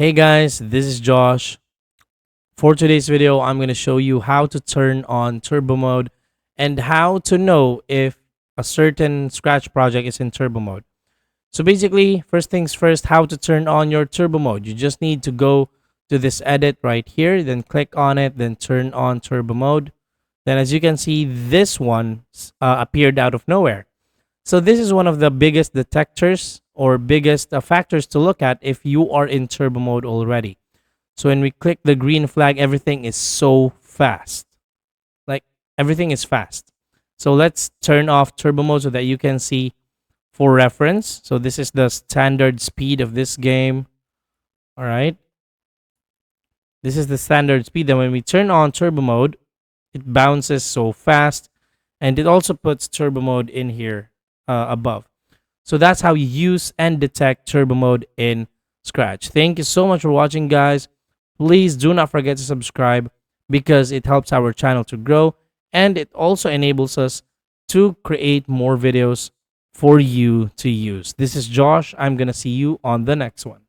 Hey guys, this is Josh. For today's video, I'm going to show you how to turn on turbo mode and how to know if a certain Scratch project is in turbo mode. So basically, first things first, how to turn on your turbo mode. You just need to go to this edit right here, then click on it, then turn on turbo mode. Then as you can see, this one appeared out of nowhere. So this is one of the biggest detectors or biggest factors to look at if you are in turbo mode already. So when we click the green flag, everything is so fast. Like everything is fast. So let's turn off turbo mode so that you can see for reference. So this is the standard speed of this game. All right. This is the standard speed. Then when we turn on turbo mode, it bounces so fast. And it also puts turbo mode in here above. So that's how you use and detect turbo mode in Scratch. Thank you so much for watching, guys. Please do not forget to subscribe because it helps our channel to grow and it also enables us to create more videos for you to use. This is Josh. I'm going to see you on the next one.